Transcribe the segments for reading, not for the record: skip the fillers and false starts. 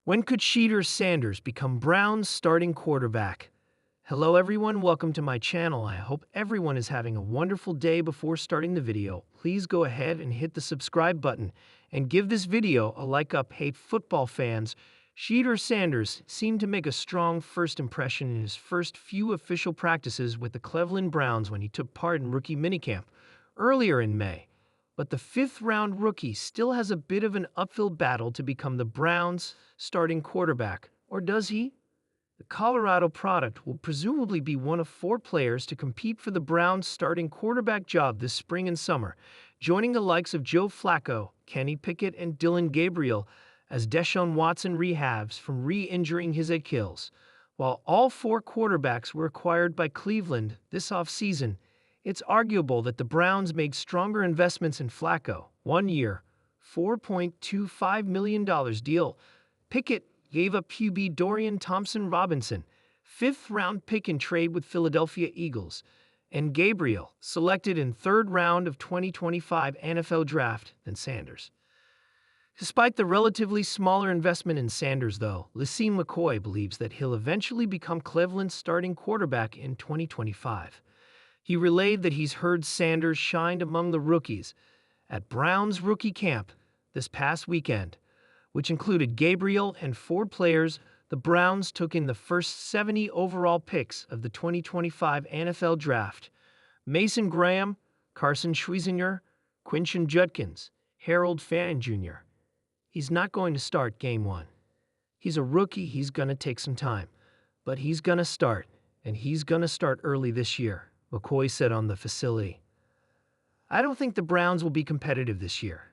When could Shedeur Sanders become Brown's starting quarterback? Hello everyone, welcome to my channel. I hope everyone is having a wonderful day. Before starting the video, please go ahead and hit the subscribe button and give this video a like up. Hey football fans, Shedeur Sanders seemed to make a strong first impression in his first few official practices with the Cleveland Browns when he took part in rookie minicamp earlier in May. But the fifth-round rookie still has a bit of an uphill battle to become the Browns' starting quarterback. Or does he? The Colorado product will presumably be one of 4 players to compete for the Browns' starting quarterback job this spring and summer, joining the likes of Joe Flacco, Kenny Pickett, and Dillon Gabriel as Deshaun Watson rehabs from re-injuring his Achilles. While all 4 quarterbacks were acquired by Cleveland this offseason, it's arguable that the Browns made stronger investments in Flacco. 1 year, $4.25 million deal. Pickett gave up QB Dorian Thompson-Robinson, 5th-round pick in trade with Philadelphia Eagles, and Gabriel, selected in 3rd round of 2025 NFL Draft, than Sanders. Despite the relatively smaller investment in Sanders, though, LeSean McCoy believes that he'll eventually become Cleveland's starting quarterback in 2025. He relayed that he's heard Sanders shined among the rookies at Browns rookie camp this past weekend, which included Gabriel and 4 players the Browns took in the first 70 overall picks of the 2025 NFL Draft: Mason Graham, Carson Schwarzenegger, Quinton Judkins, Harold Fannin Jr. He's not going to start Game 1. He's a rookie, he's going to take some time, but he's going to start, and he's going to start early this year, McCoy said on the facility. I don't think the Browns will be competitive this year.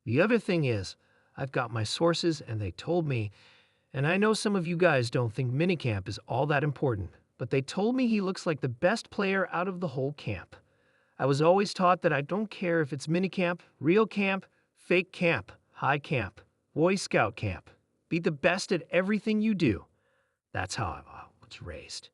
The other thing is, I've got my sources and they told me, and I know some of you guys don't think minicamp is all that important, but they told me he looks like the best player out of the whole camp. I was always taught that I don't care if it's minicamp, real camp, fake camp, high camp, Boy Scout camp. Be the best at everything you do. That's how I was raised.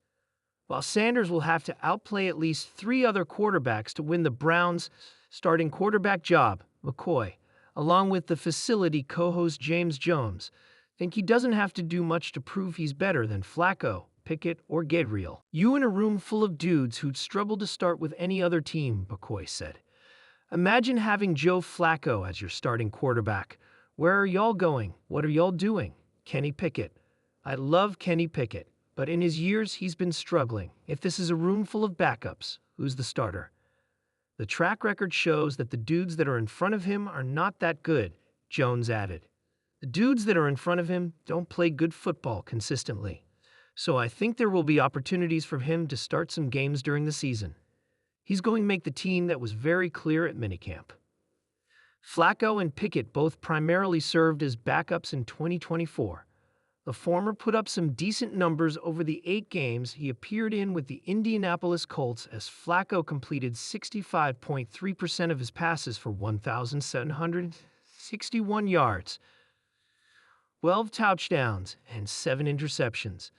While Sanders will have to outplay at least 3 other quarterbacks to win the Browns' starting quarterback job, McCoy, along with the facility co-host James Jones, think he doesn't have to do much to prove he's better than Flacco, Pickett, or Gabriel. You in a room full of dudes who'd struggle to start with any other team, McCoy said. Imagine having Joe Flacco as your starting quarterback. Where are y'all going? What are y'all doing? Kenny Pickett. I love Kenny Pickett, but in his years he's been struggling. If this is a room full of backups, who's the starter? The track record shows that the dudes that are in front of him are not that good, Jones added. The dudes that are in front of him don't play good football consistently, so I think there will be opportunities for him to start some games during the season. He's going to make the team that was very clear at minicamp. Flacco and Pickett both primarily served as backups in 2024. The former put up some decent numbers over the 8 games he appeared in with the Indianapolis Colts as Flacco completed 65.3% of his passes for 1,761 yards, 12 touchdowns, and 7 interceptions.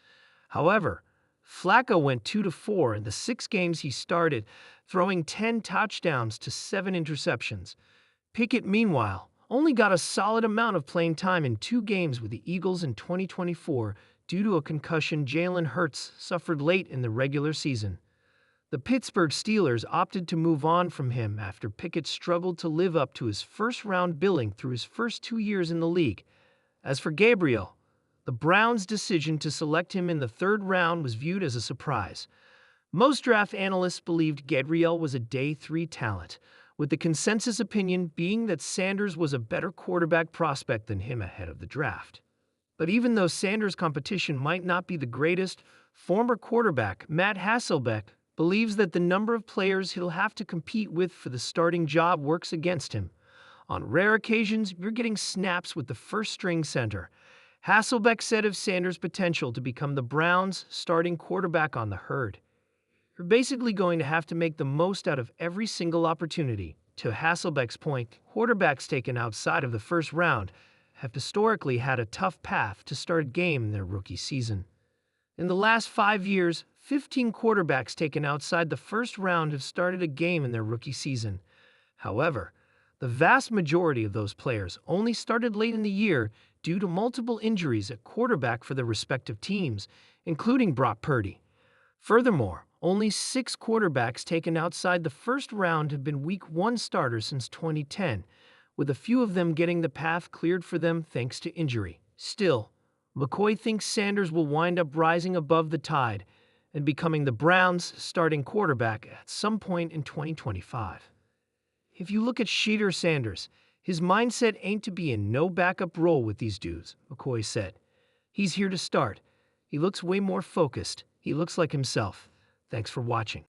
However, Flacco went 2-4 in the 6 games he started, throwing 10 touchdowns to 7 interceptions. Pickett, meanwhile, only got a solid amount of playing time in 2 games with the Eagles in 2024 due to a concussion Jalen Hurts suffered late in the regular season. The Pittsburgh Steelers opted to move on from him after Pickett struggled to live up to his first-round billing through his first 2 years in the league. As for Gabriel, the Browns' decision to select him in the 3rd round was viewed as a surprise. Most draft analysts believed Gabriel was a day 3 talent, with the consensus opinion being that Sanders was a better quarterback prospect than him ahead of the draft. But even though Sanders' competition might not be the greatest, former quarterback Matt Hasselbeck believes that the number of players he'll have to compete with for the starting job works against him. On rare occasions, you're getting snaps with the first-string center. Hasselbeck said of Sanders' potential to become the Browns' starting quarterback on the herd. You're basically going to have to make the most out of every single opportunity. To Hasselbeck's point, quarterbacks taken outside of the first round have historically had a tough path to start a game in their rookie season. In the last 5 years, 15 quarterbacks taken outside the first round have started a game in their rookie season. However, the vast majority of those players only started late in the year due to multiple injuries at quarterback for their respective teams, including Brock Purdy. Furthermore, only 6 quarterbacks taken outside the first round have been Week 1 starters since 2010, with a few of them getting the path cleared for them thanks to injury. Still, McCoy thinks Sanders will wind up rising above the tide and becoming the Browns' starting quarterback at some point in 2025. If you look at Shedeur Sanders, his mindset ain't to be in no backup role with these dudes, McCoy said. He's here to start. He looks way more focused. He looks like himself. Thanks for watching.